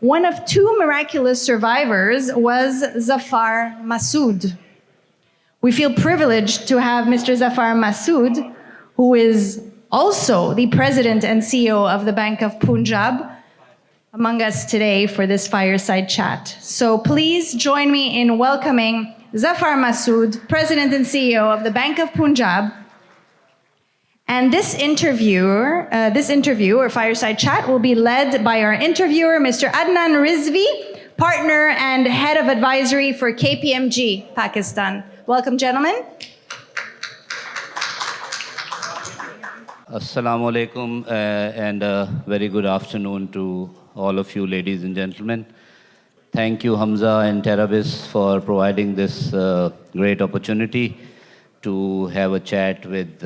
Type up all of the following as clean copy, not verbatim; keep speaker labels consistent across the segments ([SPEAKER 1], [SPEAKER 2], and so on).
[SPEAKER 1] One of two miraculous survivors was Zafar Masud. We feel privileged to have Mr. Zafar Masud, who is also the president and CEO of the Bank of Punjab, among us today for this fireside chat. So please join me in welcoming Zafar Masud, president and CEO of the Bank of Punjab. And this interview or fireside chat will be led by our interviewer, Mr. Adnan Rizvi, partner and head of advisory for KPMG, Pakistan. Welcome, gentlemen.
[SPEAKER 2] Assalamu alaikum and a very good afternoon to all of you, ladies and gentlemen. Thank you, Hamza and TerraBiz, for providing this great opportunity to have a chat with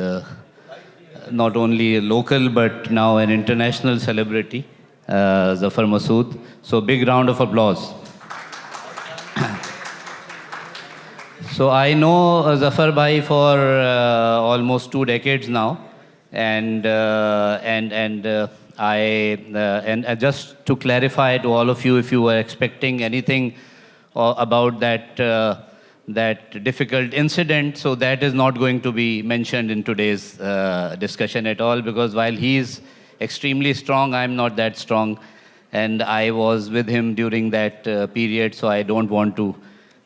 [SPEAKER 2] not only a local but now an international celebrity, Zafar Masud. So big round of applause. So I know Zafar Bhai for almost 2 decades now, and just to clarify to all of you, if you were expecting anything about that difficult incident, so that is not going to be mentioned in today's discussion at all, because while he is extremely strong, I'm not that strong, and I was with him during that period, so I don't want to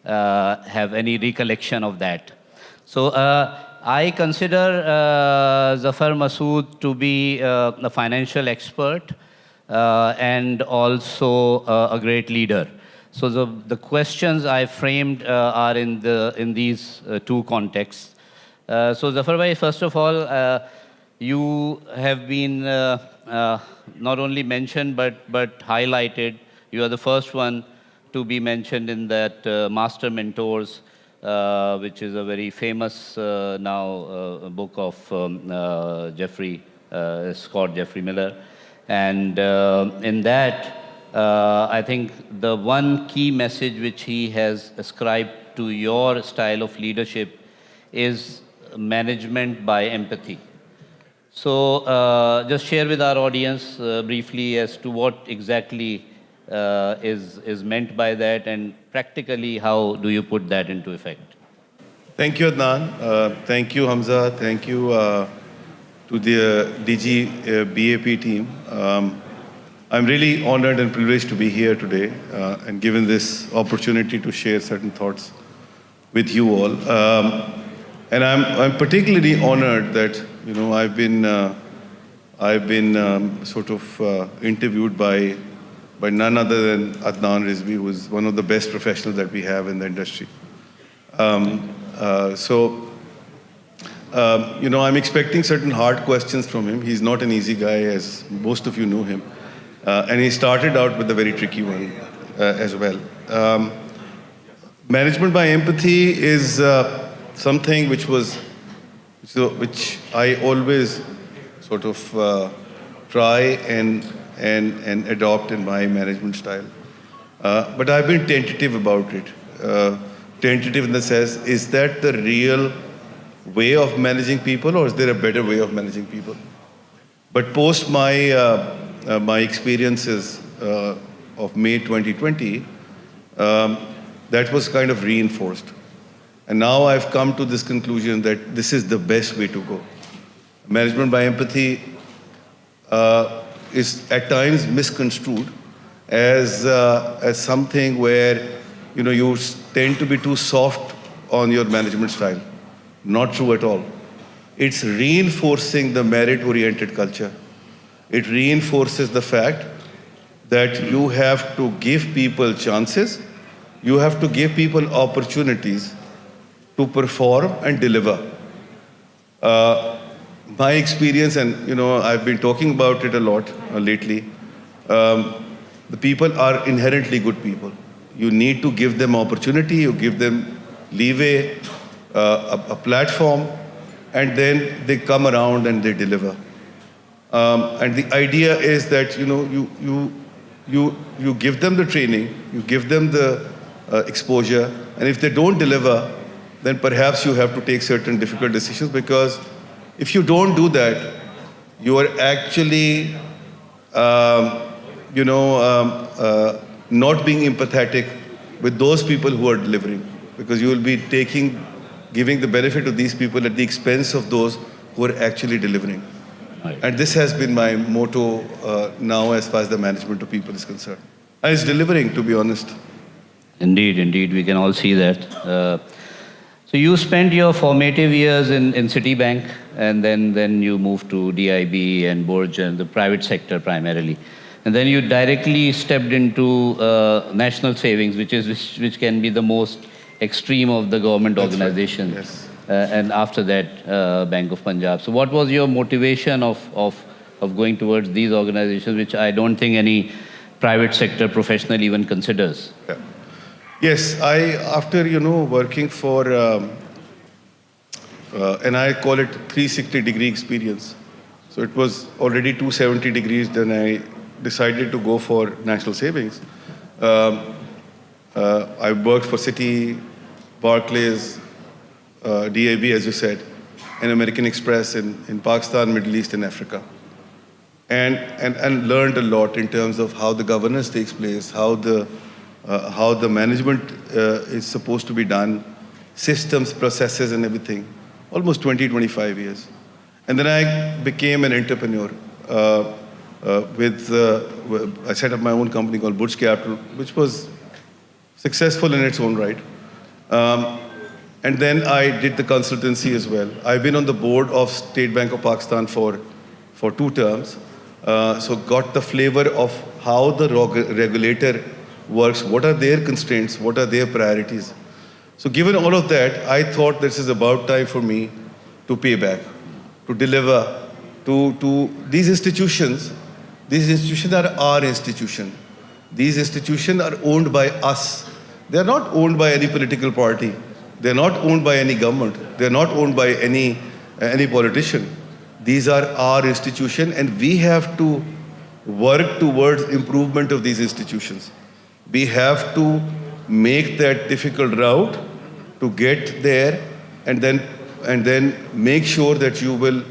[SPEAKER 2] have any recollection of that. So I consider Zafar Masud to be a financial expert and also a great leader. So the questions I framed are in these two contexts. So Zafar Bhai, first of all, you have been not only mentioned but highlighted. You are the first one to be mentioned in that Master Mentors, which is a very famous now book of Scott Jeffrey Miller. And in that, I think the one key message which he has ascribed to your style of leadership is management by empathy. So just share with our audience briefly as to what exactly is meant by that, and practically how do you put that into effect?
[SPEAKER 3] Thank you, Adnan. Thank you, Hamza. Thank you to the DG BAP team. I'm really honored and privileged to be here today and given this opportunity to share certain thoughts with you all. And I'm particularly honored that I've been sort of interviewed by none other than Adnan Rizvi, who is one of the best professionals that we have in the industry. I'm expecting certain hard questions from him. He's not an easy guy, as most of you know him. And he started out with a very tricky one as well. Management by empathy is something which I always sort of try and adopt in my management style. But I've been tentative about it. Tentative in the sense, is that the real way of managing people, or is there a better way of managing people? But post my experiences of May 2020, that was kind of reinforced. And now I've come to this conclusion that this is the best way to go. Management by empathy is at times misconstrued as something where you tend to be too soft on your management style. Not true at all. It's reinforcing the merit-oriented culture. It reinforces the fact that you have to give people chances, you have to give people opportunities to perform and deliver. My experience, and I've been talking about it a lot lately, the people are inherently good people. You need to give them opportunity, you give them leeway, a platform, and then they come around and they deliver. And the idea is that you give them the training, you give them the exposure, and if they don't deliver, then perhaps you have to take certain difficult decisions, because if you don't do that, you are actually not being empathetic with those people who are delivering, because you will be giving the benefit to these people at the expense of those who are actually delivering.
[SPEAKER 2] Right.
[SPEAKER 3] And this has been my motto now as far as the management of people is concerned. And it's delivering, to be honest.
[SPEAKER 2] Indeed, indeed, we can all see that. So you spent your formative years in Citibank, and then you moved to DIB and Burj and the private sector primarily. And then you directly stepped into national savings, which can be the most extreme of the government organizations.
[SPEAKER 3] Right. Yes.
[SPEAKER 2] And after that, Bank of Punjab. So what was your motivation of going towards these organizations, which I don't think any private sector professional even considers?
[SPEAKER 3] Yeah. Yes, after working for, and I call it 360-degree experience. So it was already 270 degrees. Then I decided to go for national savings. I worked for Citi, Barclays, DAB, as you said, and American Express in Pakistan, Middle East, and Africa. And learned a lot in terms of how the governance takes place, how the management is supposed to be done, systems, processes, and everything. Almost 20, 25 years. And then I became an entrepreneur. I set up my own company called Burj Capital, which was successful in its own right. And then I did the consultancy as well. I've been on the board of State Bank of Pakistan for 2 terms. So got the flavor of how the regulator works, what are their constraints, what are their priorities. So given all of that, I thought this is about time for me to pay back, to deliver to these institutions. These institutions are our institution. These institutions are owned by us. They are not owned by any political party. They are not owned by any government. They are not owned by any politician. These are our institution, and we have to work towards improvement of these institutions. We have to make that difficult route to get there, and then make sure that you will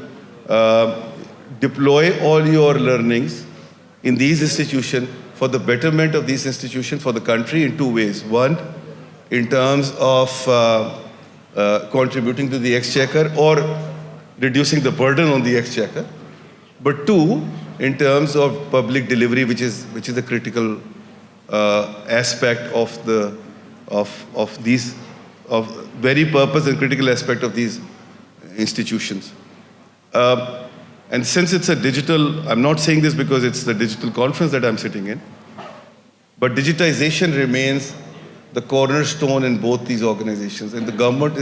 [SPEAKER 3] deploy all your learnings in these institutions for the betterment of these institutions for the country in 2 ways. One, in terms of contributing to the exchequer or reducing the burden on the exchequer. But 2, in terms of public delivery, which is a critical aspect of very purpose and critical aspect of these institutions. And since it's a digital, I'm not saying this because it's the digital conference that I'm sitting in, but digitization remains the cornerstone in both these organizations, and the government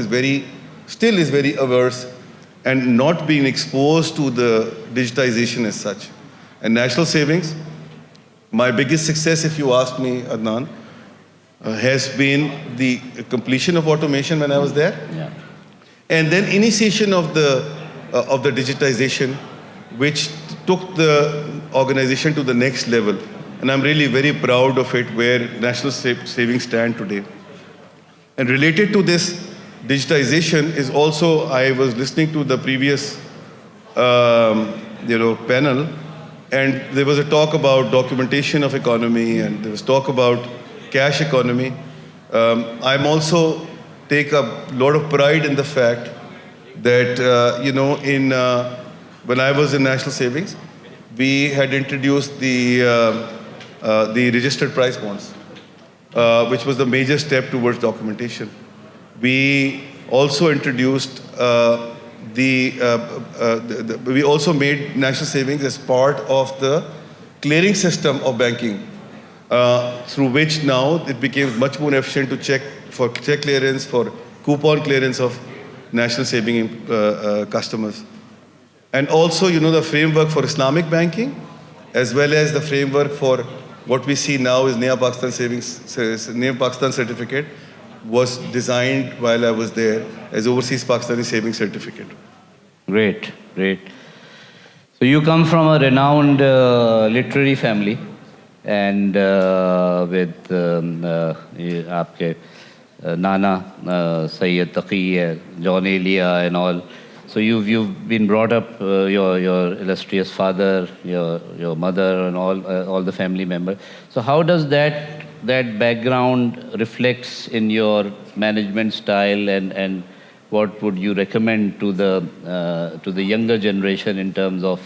[SPEAKER 3] still is very averse and not being exposed to the digitization as such. And national savings, my biggest success, if you ask me, Adnan, has been the completion of automation when I was there.
[SPEAKER 2] Yeah.
[SPEAKER 3] And then initiation of the digitization, which took the organization to the next level. And I'm really very proud of it, where national savings stand today. And related to this digitization is also, I was listening to the previous panel, and there was a talk about documentation of economy, and there was talk about cash economy. I'm also take a lot of pride in the fact that, when I was in national savings, we had introduced the registered price bonds, which was the major step towards documentation. We also introduced we also made national savings as part of the clearing system of banking, through which now it became much more efficient to check clearance, for coupon clearance of national saving customers. And also, the framework for Islamic banking, as well as the framework for what we see now is Naya Pakistan certificate, was designed while I was there as Overseas Pakistani Savings Certificate.
[SPEAKER 2] Great, great. So you come from a renowned literary family, and with आपके Nana Sayyid Taqi, John Elia and all. So you've been brought up, your illustrious father, your mother, and all the family members. So how does that background reflects in your management style, and what would you recommend to the younger generation in terms of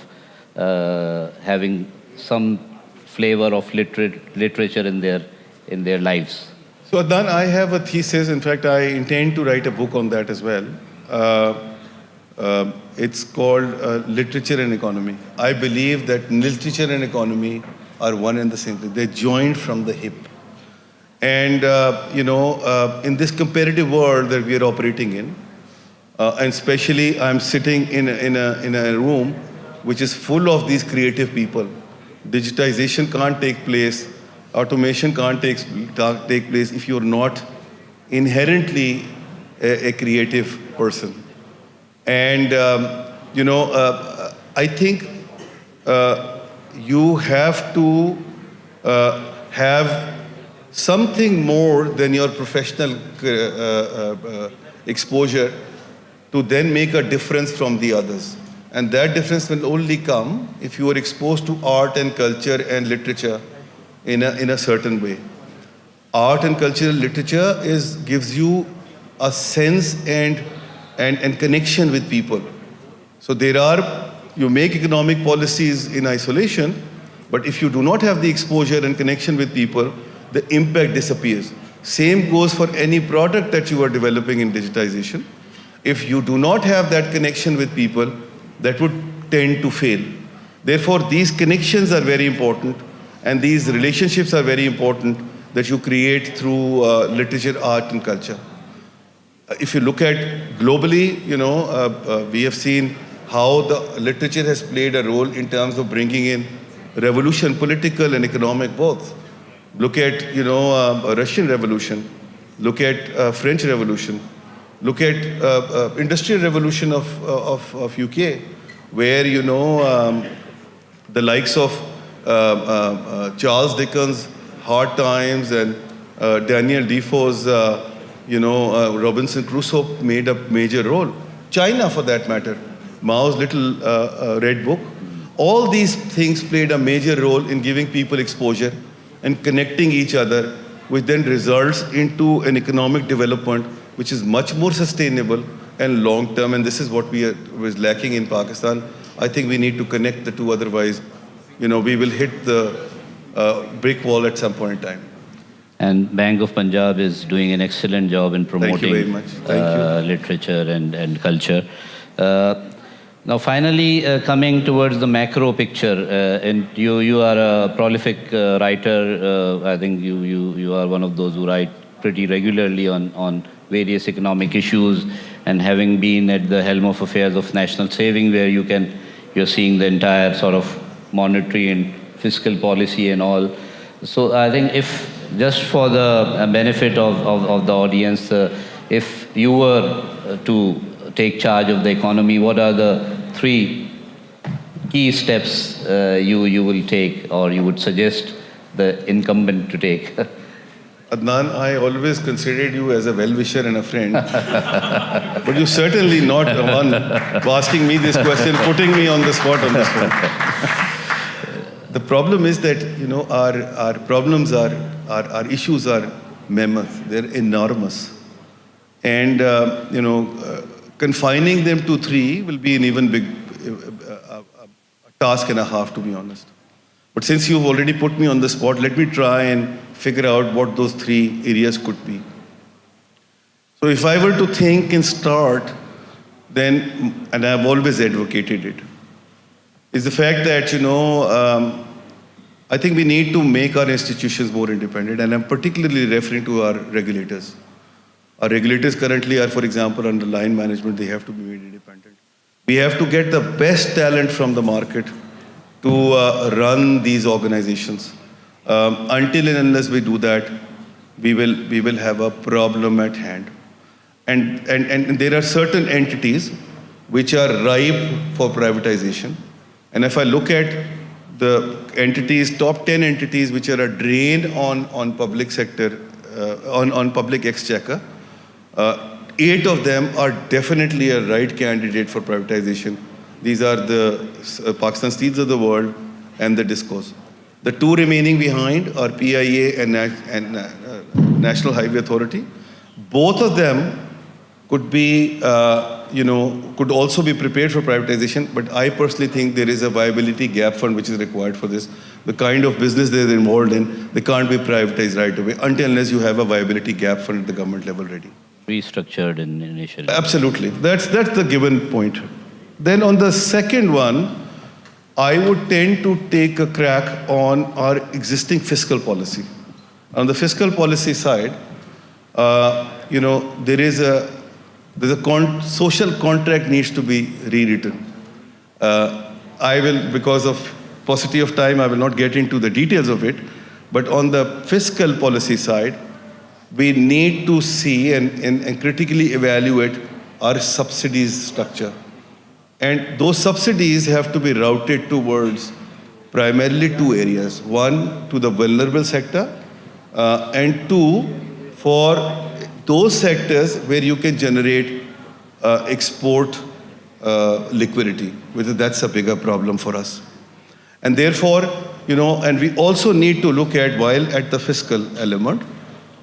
[SPEAKER 2] having some flavor of literature in their lives?
[SPEAKER 3] So Adnan, I have a thesis. In fact, I intend to write a book on that as well. It's called Literature and Economy. I believe that literature and economy are one and the same thing. They're joined from the hip. And in this competitive world that we are operating in, and especially I'm sitting in a room which is full of these creative people. Digitization can't take place. Automation can't take place if you're not inherently a creative person. And, I think you have to have something more than your professional exposure to then make a difference from the others. And that difference will only come if you are exposed to art and culture and literature in a certain way. Art and cultural literature gives you a sense and connection with people. So you make economic policies in isolation, but if you do not have the exposure and connection with people, the impact disappears. Same goes for any product that you are developing in digitization. If you do not have that connection with people, that would tend to fail. Therefore, these connections are very important, and these relationships are very important that you create through literature, art, and culture. If you look at globally, we have seen how the literature has played a role in terms of bringing in revolution, political and economic both. Look at, Russian Revolution. Look at French Revolution. Look at Industrial Revolution of UK, where, the likes of Charles Dickens' Hard Times and Daniel Defoe's, Robinson Crusoe made a major role. China, for that matter, Mao's little red book. All these things played a major role in giving people exposure and connecting each other, which then results into an economic development which is much more sustainable and long-term, and this is what was lacking in Pakistan. I think we need to connect the two, otherwise, we will hit the brick wall at some point in time.
[SPEAKER 2] And Bank of Punjab is doing an excellent job in promoting
[SPEAKER 3] Thank you very much. Thank you.
[SPEAKER 2] Literature and culture. Now, finally, coming towards the macro picture, and you are a prolific writer. I think you are one of those who write pretty regularly on various economic issues, and having been at the helm of affairs of national saving, where you're seeing the entire sort of monetary and fiscal policy and all. So I think, if just for the benefit of the audience, if you were to take charge of the economy, what are the 3 key steps you will take, or you would suggest the incumbent to take?
[SPEAKER 3] Adnan, I always considered you as a well-wisher and a friend. But you're certainly not the one asking me this question, putting me on the spot on this one. The problem is that, our problems our issues are mammoth. They're enormous. And, confining them to 3 will be an even big task and a half, to be honest. But since you've already put me on the spot, let me try and figure out what those 3 areas could be. So if I were to think and start, then, and I've always advocated it, is the fact that, I think we need to make our institutions more independent, and I'm particularly referring to our regulators. Our regulators currently are, for example, under line management. They have to be made independent. We have to get the best talent from the market to run these organizations. Until and unless we do that, we will have a problem at hand. And there are certain entities which are ripe for privatization. And if I look at the entities, top 10 entities which are a drain on public sector, on public exchequer, 8 of them are definitely a right candidate for privatization. These are the Pakistan Steels of the world and the DISCOs. The 2 remaining behind are PIA and National Highway Authority. Both of them could be, could also be prepared for privatization, but I personally think there is a viability gap fund which is required for this. The kind of business they're involved in, they can't be privatized right away unless you have a viability gap fund at the government level ready.
[SPEAKER 2] Restructured initially.
[SPEAKER 3] Absolutely. That's the given point. Then on the second one, I would tend to take a crack on our existing fiscal policy. On the fiscal policy side, there's a social contract needs to be rewritten. I will, because of paucity of time, I will not get into the details of it. But on the fiscal policy side, we need to see and critically evaluate our subsidies structure. And those subsidies have to be routed towards primarily 2 areas. 1, to the vulnerable sector, and 2, for those sectors where you can generate export liquidity, whether that's a bigger problem for us. And therefore, and we also need to look at, while at the fiscal element,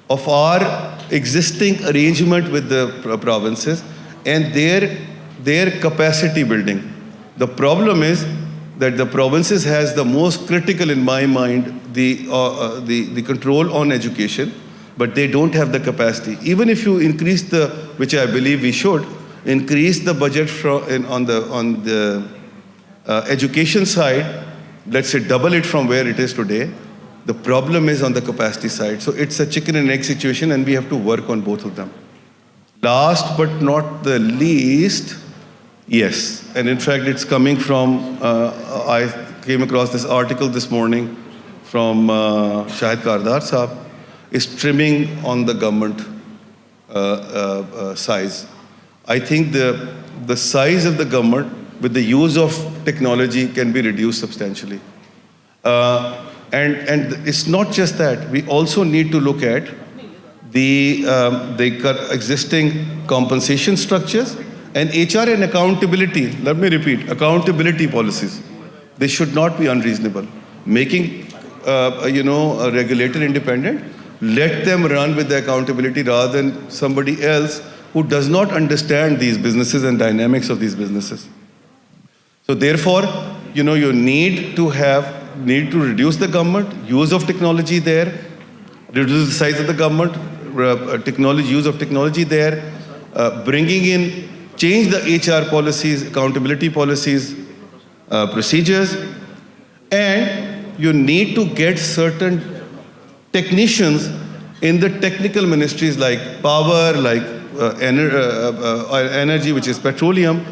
[SPEAKER 3] of our existing arrangement with the provinces and their capacity building. The problem is that the provinces has the most critical, in my mind, the control on education, but they don't have the capacity. Even if you increase which I believe we should, increase the budget on the education side, let's say double it from where it is today, the problem is on the capacity side. So it's a chicken and egg situation, and we have to work on both of them. Last but not the least, yes, and in fact it's coming from, I came across this article this morning from Shahid Kardar Saab, is trimming on the government size. I think the size of the government with the use of technology can be reduced substantially. And it's not just that. We also need to look at the existing compensation structures and HR and accountability. Let me repeat, accountability policies. They should not be unreasonable. Making a regulator independent, let them run with the accountability rather than somebody else who does not understand these businesses and dynamics of these businesses. So therefore, you need to reduce the government, use of technology there, reduce the size of the government, use of technology there, change the HR policies, accountability policies, procedures, and you need to get certain technicians in the technical ministries like power, like energy, which is petroleum,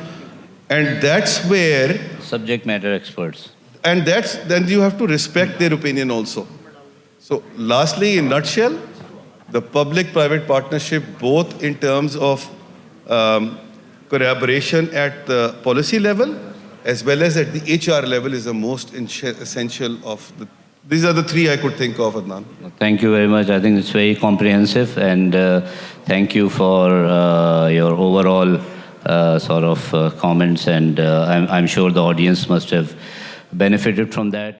[SPEAKER 3] and that's where
[SPEAKER 2] subject matter experts.
[SPEAKER 3] And then you have to respect their opinion also. So lastly, in nutshell, the public-private partnership, both in terms of collaboration at the policy level as well as at the HR level, is the most essential of these are the 3 I could think of, Adnan.
[SPEAKER 2] Thank you very much. I think it's very comprehensive, and thank you for your overall comments, and I'm sure the audience must have benefited from that.